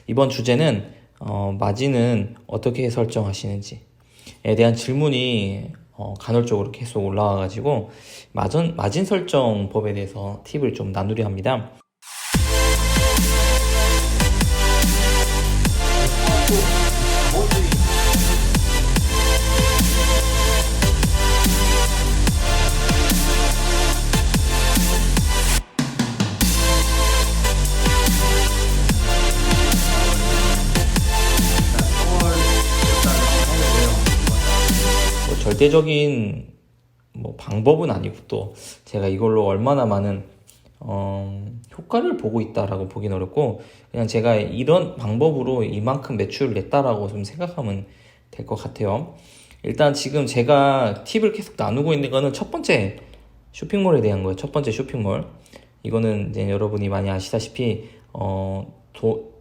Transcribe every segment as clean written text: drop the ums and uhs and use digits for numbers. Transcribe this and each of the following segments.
이번 주제는 마진은 어떻게 설정하시는지에 대한 질문이 간헐적으로 계속 올라와가지고 마진 설정법에 대해서 팁을 좀 나누려 합니다. 절대적인 방법은 아니고 또 제가 이걸로 얼마나 많은 효과를 보고 있다라고 보긴 어렵고, 그냥 제가 이런 방법으로 이만큼 매출을 냈다라고 좀 생각하면 될 것 같아요. 일단 지금 제가 팁을 계속 나누고 있는 거는 첫 번째 쇼핑몰에 대한 거예요. 첫 번째 쇼핑몰, 이거는 이제 여러분이 많이 아시다시피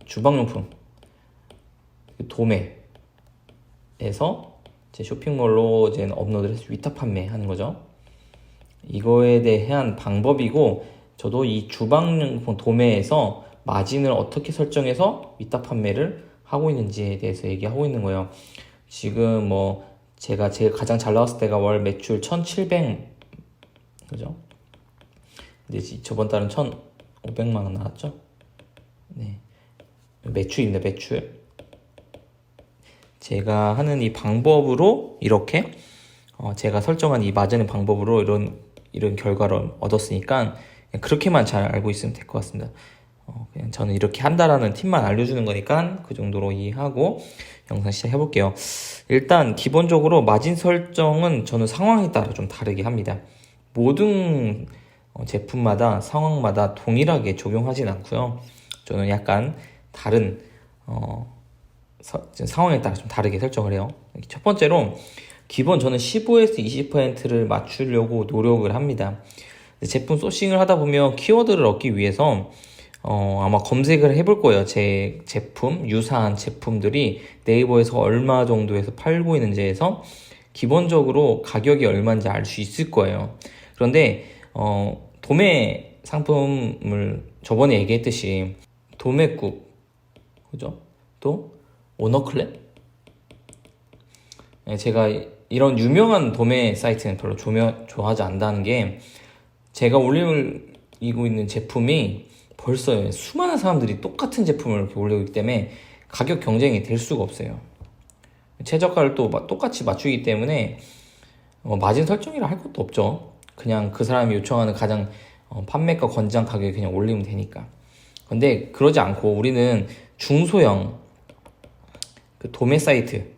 주방용품 도매에서 제 쇼핑몰로 이제 업로드를 해서 위탁 판매하는 거죠. 이거에 대한 방법이고, 저도 이 주방용품 도매에서 마진을 어떻게 설정해서 위탁 판매를 하고 있는지에 대해서 얘기하고 있는 거예요. 지금 제가 제일 가장 잘 나왔을 때가 월 매출 1,700, 그죠? 근데 저번 달은 1,500만 원 나왔죠? 네. 매출입니다, 매출. 제가 하는 이 방법으로 이렇게 제가 설정한 이 마진의 방법으로 이런 결과를 얻었으니까 그렇게만 잘 알고 있으면 될 것 같습니다. 그냥 저는 이렇게 한다라는 팁만 알려주는 거니까 그 정도로 이해하고 영상 시작해 볼게요. 일단 기본적으로 마진 설정은 저는 상황에 따라 좀 다르게 합니다. 모든 제품마다 상황마다 동일하게 적용하진 않고요. 저는 약간 다른 상황에 따라 좀 다르게 설정을 해요. 첫 번째로 기본 저는 15에서 20%를 맞추려고 노력을 합니다. 제품 소싱을 하다 보면 키워드를 얻기 위해서 아마 검색을 해볼 거예요. 제 제품, 유사한 제품들이 네이버에서 얼마 정도에서 팔고 있는지에서 기본적으로 가격이 얼마인지 알 수 있을 거예요. 그런데 도매 상품을 저번에 얘기했듯이 도매국, 그죠? 또 오너클랩? 제가 이런 유명한 도매 사이트는 별로 좋아하지 않는다는 게, 제가 올리고 있는 제품이 벌써 수많은 사람들이 똑같은 제품을 이렇게 올리고 있기 때문에 가격 경쟁이 될 수가 없어요. 최저가를 또 똑같이 맞추기 때문에 마진 설정이라 할 것도 없죠. 그냥 그 사람이 요청하는 가장 판매가 권장 가격에 그냥 올리면 되니까. 근데 그러지 않고 우리는 중소형 도매 사이트를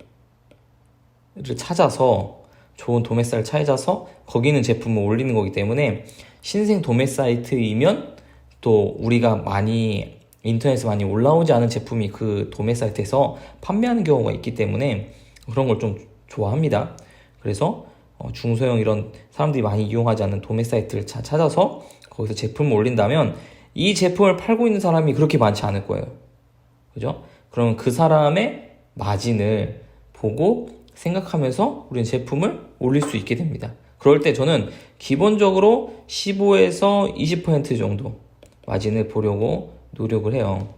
찾아서, 좋은 도매 사이트를 찾아서 거기 있는 제품을 올리는 거기 때문에, 신생 도매 사이트이면 또 우리가 많이 인터넷에 많이 올라오지 않은 제품이 그 도매 사이트에서 판매하는 경우가 있기 때문에 그런 걸 좀 좋아합니다. 그래서 중소형 이런 사람들이 많이 이용하지 않는 도매 사이트를 찾아서 거기서 제품을 올린다면 이 제품을 팔고 있는 사람이 그렇게 많지 않을 거예요. 그죠? 그러면 그 사람의 마진을 보고 생각하면서 우리는 제품을 올릴 수 있게 됩니다. 그럴 때 저는 기본적으로 15에서 20% 정도 마진을 보려고 노력을 해요.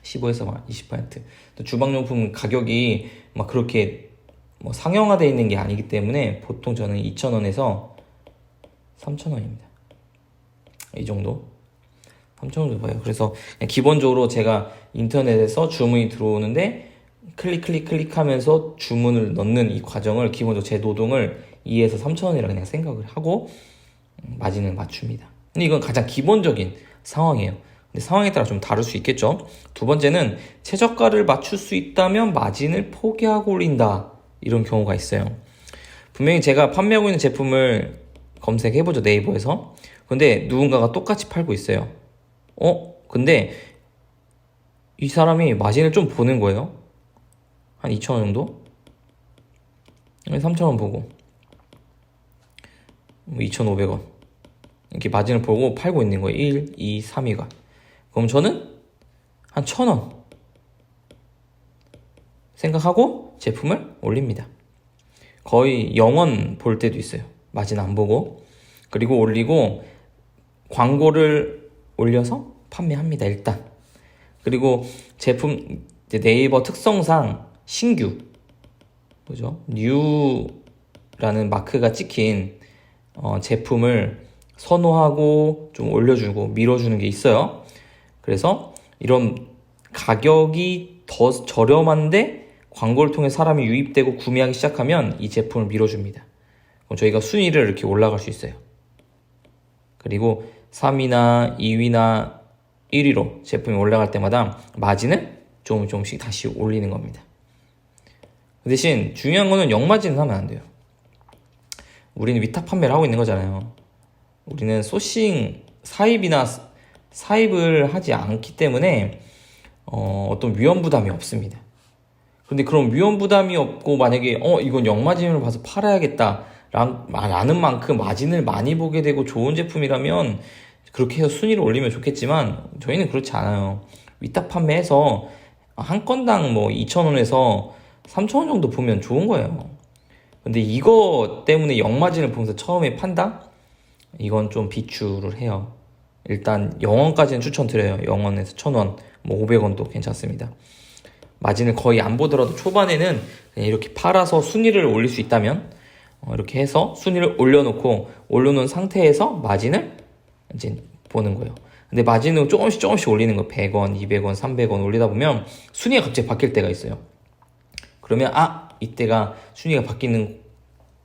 15에서 20%. 또 주방용품 가격이 막 그렇게 상용화되어 있는 게 아니기 때문에 보통 저는 2,000원에서 3,000원입니다. 이 정도? 3,000원 정도 봐요. 그래서 그냥 기본적으로 제가 인터넷에서 주문이 들어오는데 클릭하면서 주문을 넣는 이 과정을, 기본적으로 제 노동을 2에서 3,000원이라 그냥 생각을 하고 마진을 맞춥니다. 근데 이건 가장 기본적인 상황이에요. 근데 상황에 따라 좀 다를 수 있겠죠. 두 번째는 최저가를 맞출 수 있다면 마진을 포기하고 올린다, 이런 경우가 있어요. 분명히 제가 판매하고 있는 제품을 검색해보죠, 네이버에서. 근데 누군가가 똑같이 팔고 있어요. 근데 이 사람이 마진을 좀 보는 거예요. 한 2,000원 정도? 3,000원 보고 2,500원 이렇게 마진을 보고 팔고 있는 거예요. 1, 2, 3위가. 그럼 저는 한 1,000원 생각하고 제품을 올립니다. 거의 0원 볼 때도 있어요. 마진 안 보고. 그리고 올리고 광고를 올려서 판매합니다. 일단 그리고 제품 이제 네이버 특성상 신규 뭐죠? 뉴라는 마크가 찍힌 제품을 선호하고 좀 올려주고 밀어주는 게 있어요. 그래서 이런 가격이 더 저렴한데 광고를 통해 사람이 유입되고 구매하기 시작하면 이 제품을 밀어줍니다. 그럼 저희가 순위를 이렇게 올라갈 수 있어요. 그리고 3위나 2위나 1위로 제품이 올라갈 때마다 마진을 조금씩 다시 올리는 겁니다. 그 대신 중요한 거는 역마진은 하면 안 돼요. 우리는 위탁 판매를 하고 있는 거잖아요. 우리는 소싱 사입을 하지 않기 때문에 어떤 위험 부담이 없습니다. 그런데 그런 위험 부담이 없고 만약에 이건 역마진을 봐서 팔아야겠다 라는 만큼 마진을 많이 보게 되고 좋은 제품이라면 그렇게 해서 순위를 올리면 좋겠지만 저희는 그렇지 않아요. 위탁 판매해서 한 건당 뭐 2,000원에서 3,000원 정도 보면 좋은 거예요. 근데 이거 때문에 역마진을 보면서 처음에 판다? 이건 좀 비추를 해요. 일단 0원까지는 추천드려요. 0원에서 1,000원, 뭐 500원도 괜찮습니다. 마진을 거의 안 보더라도 초반에는 그냥 이렇게 팔아서 순위를 올릴 수 있다면 이렇게 해서 순위를 올려놓은 상태에서 마진을 이제 보는 거예요. 근데 마진은 조금씩 올리는 거 100원, 200원, 300원 올리다 보면 순위가 갑자기 바뀔 때가 있어요. 그러면 이때가 순위가 바뀌는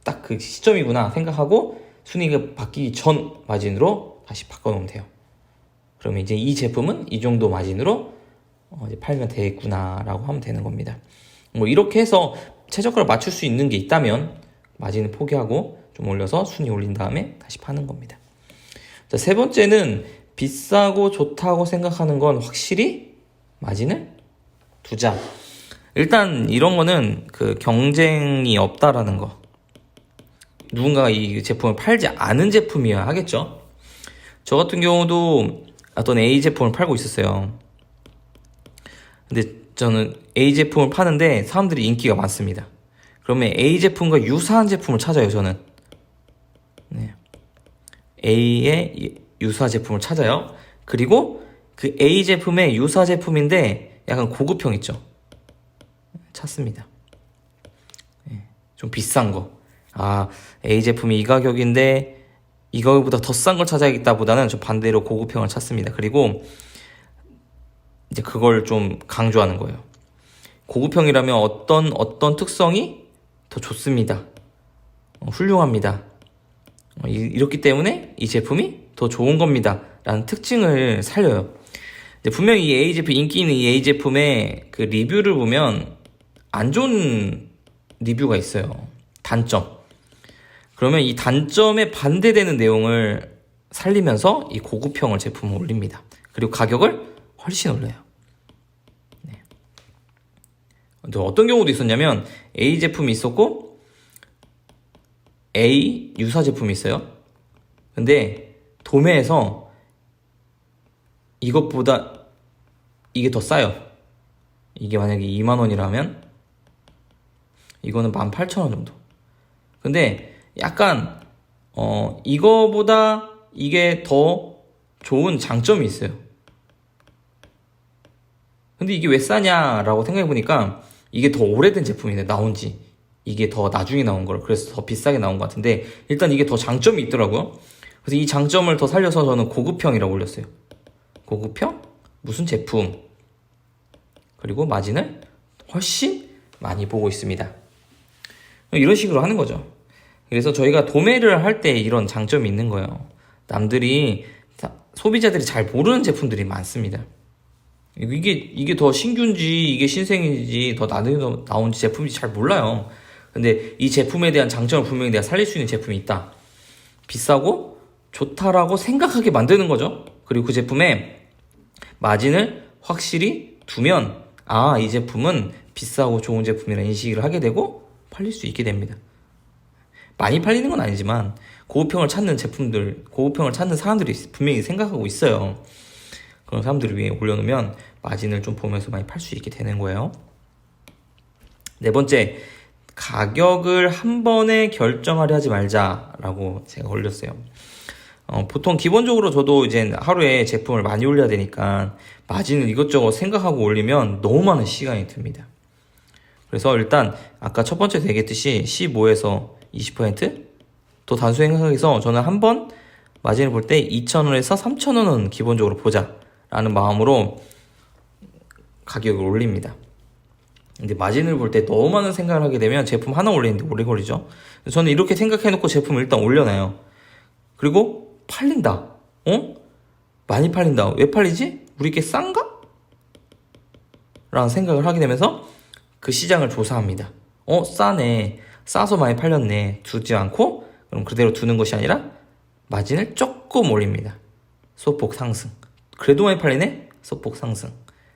딱 그 시점이구나 생각하고 순위가 바뀌기 전 마진으로 다시 바꿔놓으면 돼요. 그러면 이제 이 제품은 이 정도 마진으로 이제 팔면 되겠구나 라고 하면 되는 겁니다. 뭐 이렇게 해서 최저가를 맞출 수 있는 게 있다면 마진을 포기하고 좀 올려서 순위 올린 다음에 다시 파는 겁니다. 자, 세 번째는 비싸고 좋다고 생각하는 건 확실히 마진을 두자. 일단 이런 거는 그 경쟁이 없다라는 거. 누군가가 이 제품을 팔지 않은 제품이어야 하겠죠. 저 같은 경우도 어떤 A 제품을 팔고 있었어요. 근데 저는 A 제품을 파는데 사람들이 인기가 많습니다. 그러면 A 제품과 유사한 제품을 찾아요, 저는. 네. A의 유사 제품을 찾아요. 그리고 그 A 제품의 유사 제품인데 약간 고급형 있죠. 찾습니다. 네. 좀 비싼 거. A 제품이 이 가격인데 이 가격보다 더 싼 걸 찾아야겠다 보다는 좀 반대로 고급형을 찾습니다. 그리고 이제 그걸 좀 강조하는 거예요. 고급형이라면 어떤 특성이 더 좋습니다. 훌륭합니다. 이렇기 때문에 이 제품이 더 좋은 겁니다. 라는 특징을 살려요. 분명히 이 A 제품, 인기 있는 이 A 제품의 그 리뷰를 보면 안 좋은 리뷰가 있어요. 단점. 그러면 이 단점에 반대되는 내용을 살리면서 이 고급형을 제품을 올립니다. 그리고 가격을 훨씬 올려요. 네. 어떤 경우도 있었냐면 A 제품이 있었고 A 유사 제품이 있어요. 근데 도매에서 이것보다 이게 더 싸요. 이게 만약에 2만원이라면 이거는 18,000원 정도. 근데 약간 이거보다 이게 더 좋은 장점이 있어요. 근데 이게 왜 싸냐라고 생각해보니까 이게 더 오래된 제품이네, 나온지. 이게 더 나중에 나온 거라 그래서 더 비싸게 나온 것 같은데 일단 이게 더 장점이 있더라고요. 그래서 이 장점을 더 살려서 저는 고급형이라고 올렸어요. 고급형? 무슨 제품? 그리고 마진을 훨씬 많이 보고 있습니다. 이런 식으로 하는 거죠. 그래서 저희가 도매를 할 때 이런 장점이 있는 거예요. 남들이 소비자들이 잘 모르는 제품들이 많습니다. 이게 더 신규인지 이게 신생인지 더 나중에 나온 제품인지 잘 몰라요. 근데 이 제품에 대한 장점을 분명히 내가 살릴 수 있는 제품이 있다. 비싸고 좋다라고 생각하게 만드는 거죠. 그리고 그 제품에 마진을 확실히 두면 이 제품은 비싸고 좋은 제품이라는 인식을 하게 되고 팔릴 수 있게 됩니다. 많이 팔리는 건 아니지만 고급형을 찾는 사람들이 분명히 생각하고 있어요. 그런 사람들을 위해 올려놓으면 마진을 좀 보면서 많이 팔 수 있게 되는 거예요. 네 번째, 가격을 한 번에 결정하려 하지 말자라고 제가 올렸어요. 보통 기본적으로 저도 이제 하루에 제품을 많이 올려야 되니까 마진을 이것저것 생각하고 올리면 너무 많은 시간이 듭니다. 그래서 일단 아까 첫 번째 얘기했듯이 15에서 20%더 단순히 생각해서 저는 한번 마진을 볼 때 2,000원에서 3,000원은 기본적으로 보자 라는 마음으로 가격을 올립니다. 근데 마진을 볼 때 너무 많은 생각을 하게 되면 제품 하나 올리는데 오래 걸리죠. 저는 이렇게 생각해놓고 제품을 일단 올려놔요. 그리고 팔린다. 많이 팔린다. 왜 팔리지? 우리 게 싼가? 라는 생각을 하게 되면서 그 시장을 조사합니다. 싸네. 싸서 많이 팔렸네. 두지 않고 그럼 그대로 두는 것이 아니라 마진을 조금 올립니다. 소폭 상승. 그래도 많이 팔리네? 소폭 상승.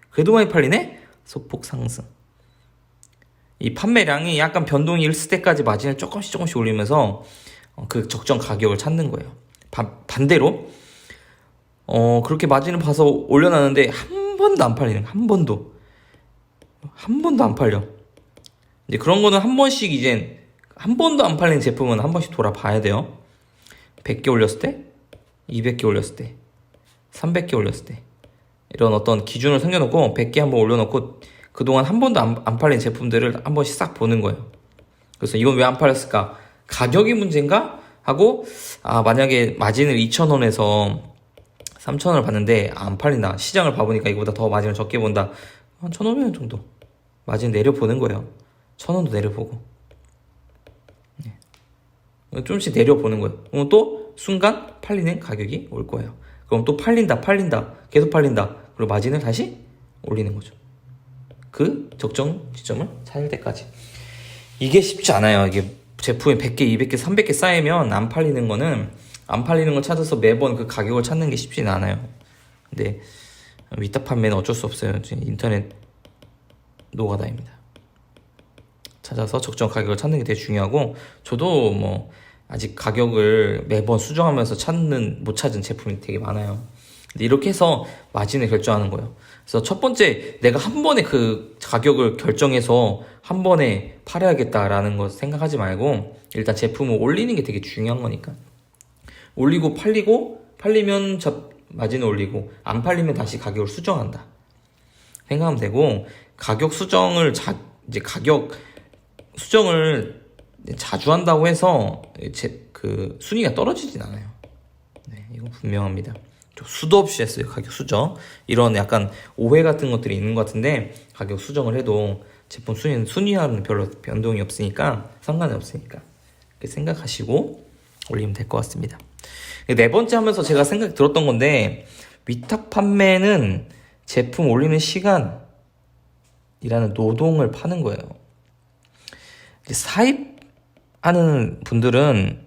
그래도 많이 팔리네? 소폭 상승. 이 판매량이 약간 변동이 있을 때까지 마진을 조금씩 올리면서 그 적정 가격을 찾는 거예요. 반대로 그렇게 마진을 봐서 올려놨는데 한 번도 안 팔리는 거예요. 한 번도 안 팔려. 이제 그런 거는 한 번씩 이제 한 번도 안 팔리는 제품은 한 번씩 돌아봐야 돼요. 100개 올렸을 때, 200개 올렸을 때, 300개 올렸을 때 이런 어떤 기준을 생겨놓고 100개 한번 올려놓고 그동안 한 번도 안 팔린 제품들을 한 번씩 싹 보는 거예요. 그래서 이건 왜 안 팔렸을까? 가격이 문제인가? 하고 만약에 마진을 2,000원에서 3,000원을 봤는데 안 팔린다. 시장을 봐보니까 이거보다 더 마진을 적게 본다. 한 1,500원 정도 마진 내려보는 거예요. 1,000원도 내려보고 좀씩 내려보는 거예요. 그럼 또 순간 팔리는 가격이 올 거예요. 그럼 또 팔린다 계속 팔린다. 그리고 마진을 다시 올리는 거죠. 그 적정 지점을 찾을 때까지. 이게 쉽지 않아요. 이게 제품이 100개, 200개, 300개 쌓이면 안 팔리는 걸 찾아서 매번 그 가격을 찾는 게 쉽지는 않아요. 근데 위탁 판매는 어쩔 수 없어요. 인터넷 노가다입니다. 찾아서 적정 가격을 찾는 게 되게 중요하고, 저도 뭐 아직 가격을 매번 수정하면서 못 찾은 제품이 되게 많아요. 근데 이렇게 해서 마진을 결정하는 거예요. 그래서 첫 번째, 내가 한 번에 그 가격을 결정해서 한 번에 팔아야겠다라는 거 생각하지 말고 일단 제품을 올리는 게 되게 중요한 거니까. 올리고 팔리면 마진을 올리고 안 팔리면 다시 가격을 수정한다 생각하면 되고, 가격 수정을 자주 한다고 해서 그 순위가 떨어지진 않아요. 네, 이건 분명합니다. 수도 없이 했어요. 가격 수정. 이런 약간 오해 같은 것들이 있는 것 같은데, 가격 수정을 해도 제품 순위와는 별로 변동이 없으니까, 상관이 없으니까 그렇게 생각하시고 올리면 될 것 같습니다. 네 번째 하면서 제가 생각이 들었던 건데, 위탁 판매는 제품 올리는 시간이라는 노동을 파는 거예요. 사입하는 분들은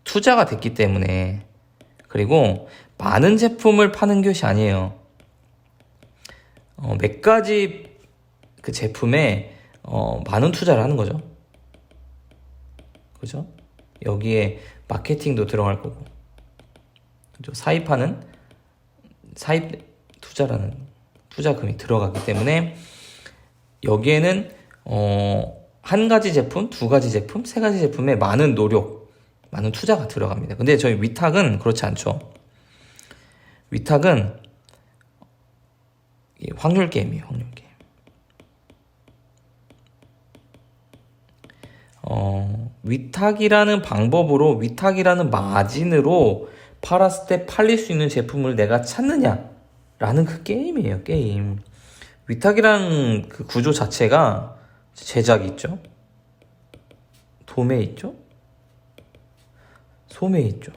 투자가 됐기 때문에, 그리고 많은 제품을 파는 것이 아니에요. 몇 가지 그 제품에 많은 투자를 하는 거죠. 그죠? 여기에 마케팅도 들어갈 거고, 그죠? 사입 투자라는 투자금이 들어가기 때문에 여기에는 한 가지 제품, 두 가지 제품, 세 가지 제품에 많은 노력, 많은 투자가 들어갑니다. 근데 저희 위탁은 그렇지 않죠. 위탁은 확률 게임이에요. 확률 게임. 위탁이라는 방법으로, 위탁이라는 마진으로 팔았을 때 팔릴 수 있는 제품을 내가 찾느냐라는 그 게임이에요. 게임. 위탁이라는 그 구조 자체가 제작이 있죠, 도매 있죠, 소매 있죠,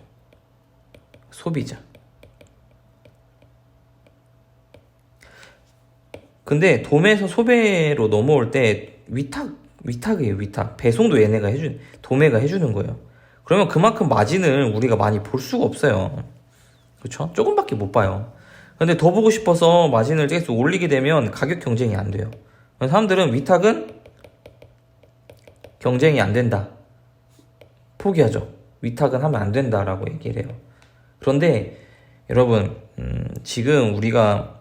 소비자. 근데 도매에서 소매로 넘어올 때 위탁이에요. 위탁. 배송도 도매가 해주는 거예요. 그러면 그만큼 마진을 우리가 많이 볼 수가 없어요. 그렇죠? 조금밖에 못 봐요. 근데 더 보고 싶어서 마진을 계속 올리게 되면 가격 경쟁이 안 돼요. 사람들은 위탁은 경쟁이 안 된다, 포기하죠. 위탁은 하면 안 된다라고 얘기를 해요. 그런데 여러분, 지금 우리가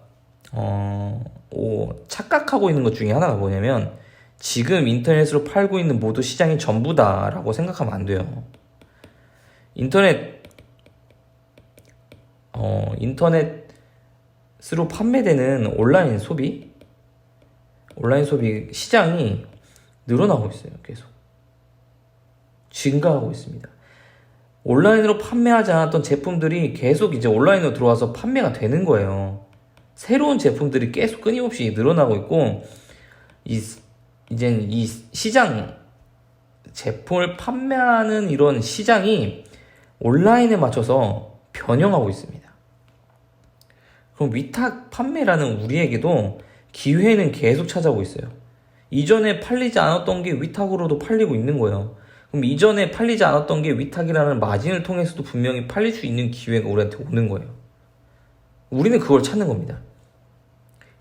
착각하고 있는 것 중에 하나가 뭐냐면, 지금 인터넷으로 팔고 있는 모두 시장이 전부다라고 생각하면 안 돼요. 인터넷 인터넷으로 판매되는 온라인 소비 시장이 늘어나고 있어요. 계속 증가하고 있습니다. 온라인으로 판매하지 않았던 제품들이 계속 이제 온라인으로 들어와서 판매가 되는 거예요. 새로운 제품들이 계속 끊임없이 늘어나고 있고, 이젠 이 시장, 제품을 판매하는 이런 시장이 온라인에 맞춰서 변형하고 있습니다. 그럼 위탁 판매라는 우리에게도 기회는 계속 찾아오고 있어요. 이전에 팔리지 않았던 게 위탁으로도 팔리고 있는 거예요. 그럼 이전에 팔리지 않았던 게 위탁이라는 마진을 통해서도 분명히 팔릴 수 있는 기회가 우리한테 오는 거예요. 우리는 그걸 찾는 겁니다.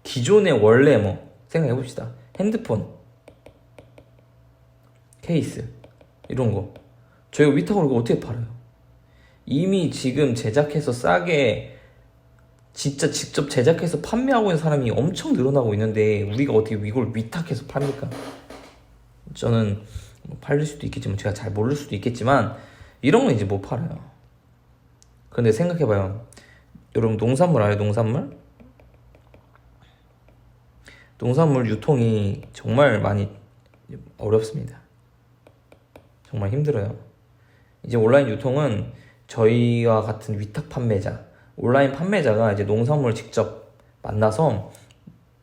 기존에 원래 생각해 봅시다. 핸드폰, 케이스 이런 거 저희가 위탁으로 이거 어떻게 팔아요? 이미 지금 제작해서 싸게 진짜 직접 제작해서 판매하고 있는 사람이 엄청 늘어나고 있는데 우리가 어떻게 이걸 위탁해서 팝니까? 저는 팔릴 수도 있겠지만 제가 잘 모를 수도 있겠지만 이런 건 이제 못 팔아요. 근데 생각해봐요. 여러분 농산물 알아요? 농산물 유통이 정말 많이 어렵습니다. 정말 힘들어요. 이제 온라인 유통은 저희와 같은 위탁 판매자, 온라인 판매자가 이제 농산물을 직접 만나서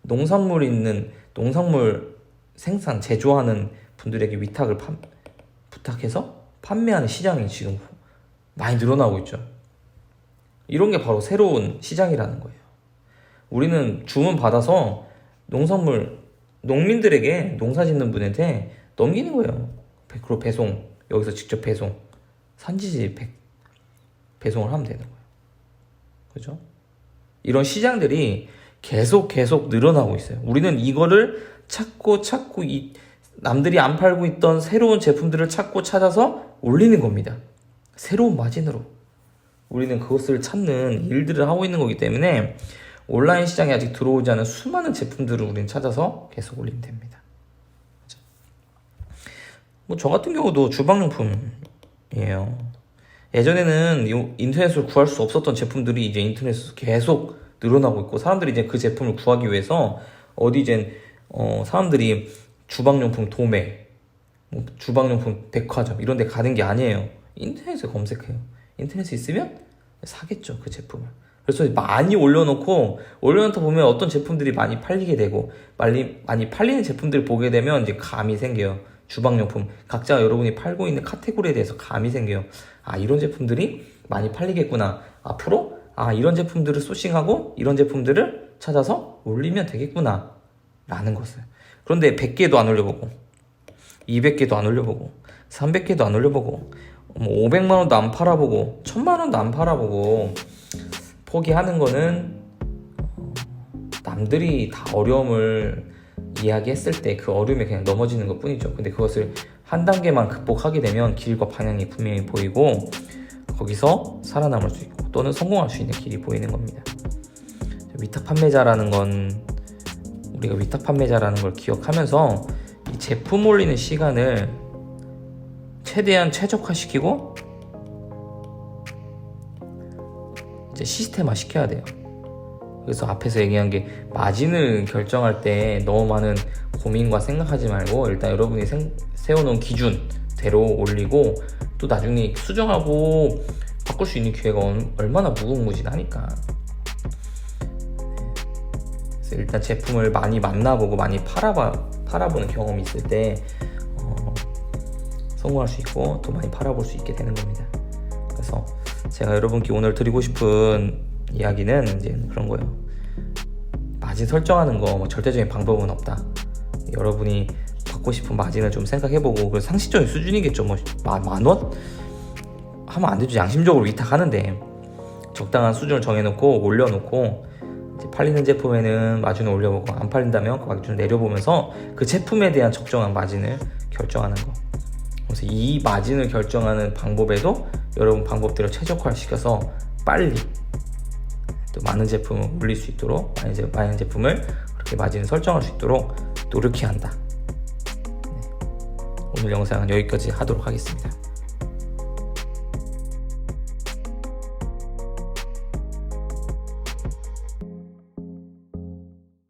농산물 생산, 제조하는 분들에게 위탁을 부탁해서 판매하는 시장이 지금 많이 늘어나고 있죠. 이런 게 바로 새로운 시장이라는 거예요. 우리는 주문 받아서 농민들에게 농사 짓는 분한테 넘기는 거예요. 그리고 배송, 여기서 직접 배송, 산지지 배송을 하면 되는 거예요. 그죠? 이런 시장들이 계속 늘어나고 있어요. 우리는 이거를 찾고 남들이 안 팔고 있던 새로운 제품들을 찾아서 올리는 겁니다. 새로운 마진으로. 우리는 그것을 찾는 일들을 하고 있는 거기 때문에 온라인 시장에 아직 들어오지 않은 수많은 제품들을 우리는 찾아서 계속 올리면 됩니다. 저 같은 경우도 주방용품이에요. 예전에는 인터넷으로 구할 수 없었던 제품들이 이제 인터넷에서 계속 늘어나고 있고, 사람들이 이제 그 제품을 구하기 위해서 사람들이 주방용품 도매, 주방용품 백화점 이런 데 가는 게 아니에요. 인터넷에 검색해요. 인터넷에 있으면 사겠죠, 그 제품을. 그래서 많이 올려놓다 보면 어떤 제품들이 많이 팔리게 되고, 많이 팔리는 제품들을 보게 되면 이제 감이 생겨요. 주방용품, 각자 여러분이 팔고 있는 카테고리에 대해서 감이 생겨요. 이런 제품들이 많이 팔리겠구나. 앞으로 이런 제품들을 소싱하고 이런 제품들을 찾아서 올리면 되겠구나 라는 것을. 그런데 100개도 안 올려보고 200개도 안 올려보고 300개도 안 올려보고 500만 원도 안 팔아보고 1000만 원도 안 팔아보고 포기하는 거는 남들이 다 어려움을 이야기했을 때 그 어려움에 그냥 넘어지는 것 뿐이죠. 근데 그것을 한 단계만 극복하게 되면 길과 방향이 분명히 보이고 거기서 살아남을 수 있고 또는 성공할 수 있는 길이 보이는 겁니다. 위탁 판매자라는 걸 기억하면서 이 제품 올리는 시간을 최대한 최적화시키고 이제 시스템화 시켜야 돼요. 그래서 앞에서 얘기한 게 마진을 결정할 때 너무 많은 고민과 생각하지 말고 일단 여러분이 세워놓은 기준대로 올리고 또 나중에 수정하고 바꿀 수 있는 기회가 얼마나 무궁무진하니까. 그래서 일단 제품을 많이 만나보고 많이 팔아보는 경험이 있을 때 성공할 수 있고 또 많이 팔아볼 수 있게 되는 겁니다. 그래서 제가 여러분께 오늘 드리고 싶은 이야기는 이제 그런 거예요. 마진 설정하는 거 절대적인 방법은 없다. 여러분이 받고 싶은 마진을 좀 생각해보고, 그 상식적인 수준이겠죠. 만 원? 하면 안 되죠. 양심적으로 위탁하는데 적당한 수준을 정해놓고 올려놓고 이제 팔리는 제품에는 마진을 올려보고 안 팔린다면 그 마진을 내려보면서 그 제품에 대한 적정한 마진을 결정하는 거. 그래서 이 마진을 결정하는 방법에도 여러분 방법대로 최적화시켜서 빨리 또 많은 제품을 올릴 수 있도록, 많은 제품을 그렇게 마진을 설정할 수 있도록 노력해야 한다. 오늘 영상은 여기까지 하도록 하겠습니다.